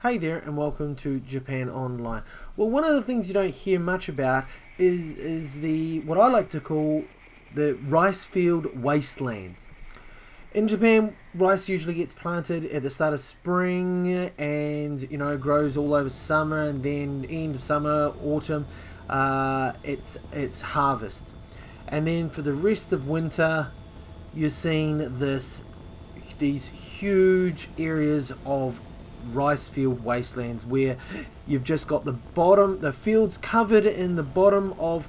Hey there and welcome to Japan Online. Well, one of the things you don't hear much about is the what I like to call the rice field wastelands. In Japan, rice usually gets planted at the start of spring and grows all over summer, and then end of summer, autumn, it's harvest. And then for the rest of winter, you're seeing these huge areas of rice field wastelands where you've just got the fields covered in the bottom of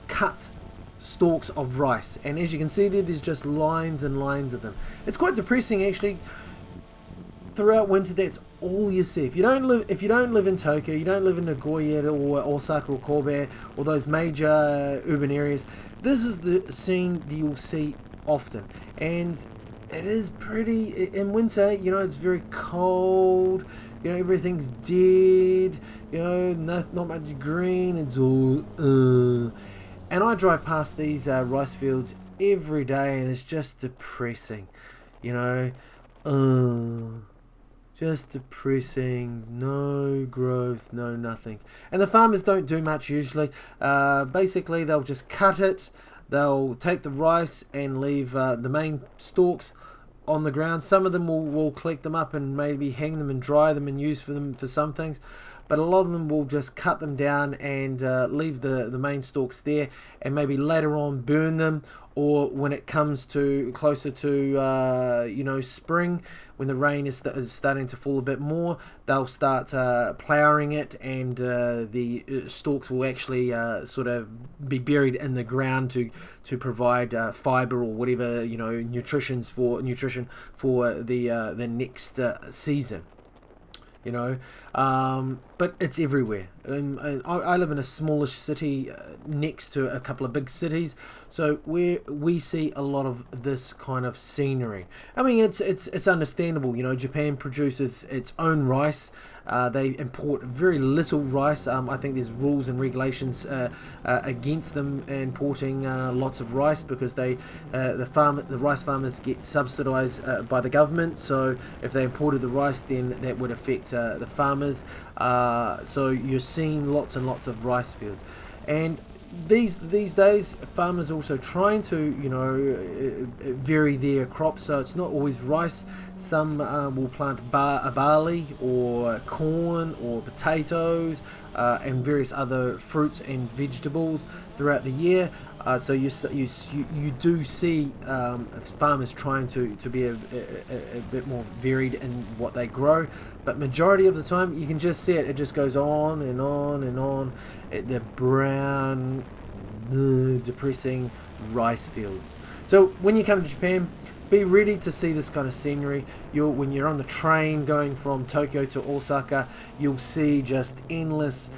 cut stalks of rice, and as you can see there's just lines and lines of them. It's quite depressing actually. Throughout winter, that's all you see. If you don't live in Tokyo, you don't live in Nagoya or Osaka or Kobe or those major urban areas, this is the scene that you'll see often. And it is pretty, in winter, it's very cold, everything's dead, not much green, it's all, and I drive past these rice fields every day, and it's just depressing, just depressing. No growth, no nothing. And the farmers don't do much usually. Basically, they'll just cut it. They'll take the rice and leave the main stalks on the ground. Some of them will collect them up and maybe hang them and dry them and use them for some things. But a lot of them will just cut them down and leave the main stalks there, and maybe later on burn them, or when it comes to closer to spring, when the rain is starting to fall a bit more, they'll start ploughing it, and the stalks will actually sort of be buried in the ground to provide fiber or whatever nutrition for the next season. But it's everywhere. I live in a smallish city next to a couple of big cities, so we see a lot of this kind of scenery. I mean, it's understandable. Japan produces its own rice. They import very little rice. I think there's rules and regulations against them importing lots of rice, because the rice farmers get subsidized by the government. So if they imported the rice, then that would affect the farmers. So you're seeing lots and lots of rice fields, and these days farmers are also trying to vary their crops, so it's not always rice. Some will plant barley or corn or potatoes and various other fruits and vegetables throughout the year. So you do see farmers trying to be a bit more varied in what they grow, but majority of the time you can just see it just goes on and on and on. The brown, depressing rice fields. So when you come to Japan, be ready to see this kind of scenery. When you're on the train going from Tokyo to Osaka, you'll see just endless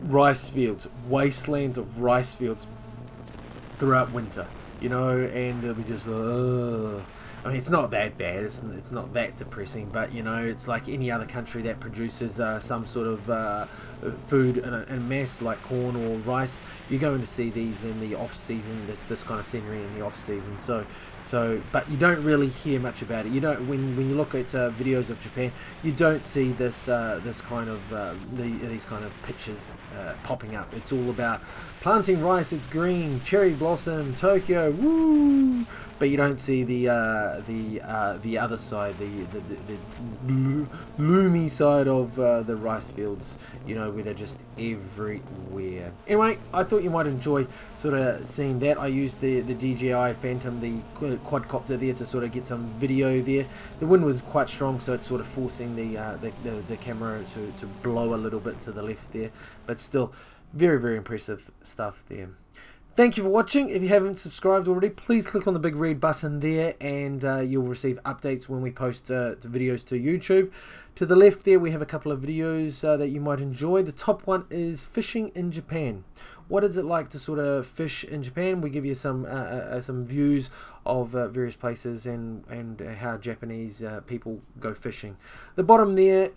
rice fields, wastelands of rice fields throughout winter, and it'll be just I mean, it's not that bad, it's not that depressing, but it's like any other country that produces some sort of food in mass, like corn or rice. You're going to see these in the off season, this kind of scenery in the off season. But you don't really hear much about it. You don't when you look at videos of Japan, you don't see this kind of these kind of pictures popping up. It's all about planting rice. It's green, cherry blossom, Tokyo, woo! But you don't see the other side, the gloomy side of the rice fields, where they're just everywhere. Anyway, I thought you might enjoy sort of seeing that. I used the DJI Phantom, the quadcopter there, to sort of get some video there. The wind was quite strong, so it's sort of forcing the camera to blow a little bit to the left there, but still very, very impressive stuff there. Thank you for watching. If you haven't subscribed already, please click on the big red button there, and you'll receive updates when we post the videos to YouTube. To the left there, we have a couple of videos that you might enjoy. The top one is fishing in Japan. What is it like to sort of fish in Japan? We give you some views of various places and how Japanese people go fishing. The bottom video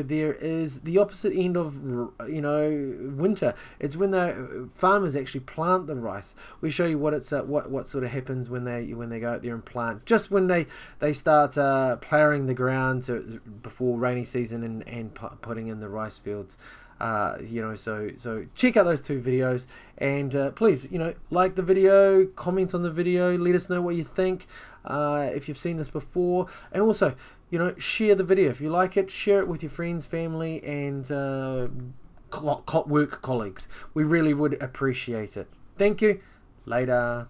there is the opposite end of winter. It's when the farmers actually plant the rice. We show you what sort of happens when they go out there and plant. Just when they start ploughing the ground down to before rainy season and putting in the rice fields. You know, so check out those 2 videos, and please, you know, like the video, comment on the video, let us know what you think, if you've seen this before, and also, you know, share the video if you like it. Share it with your friends, family, and work colleagues. We really would appreciate it. Thank you. Later.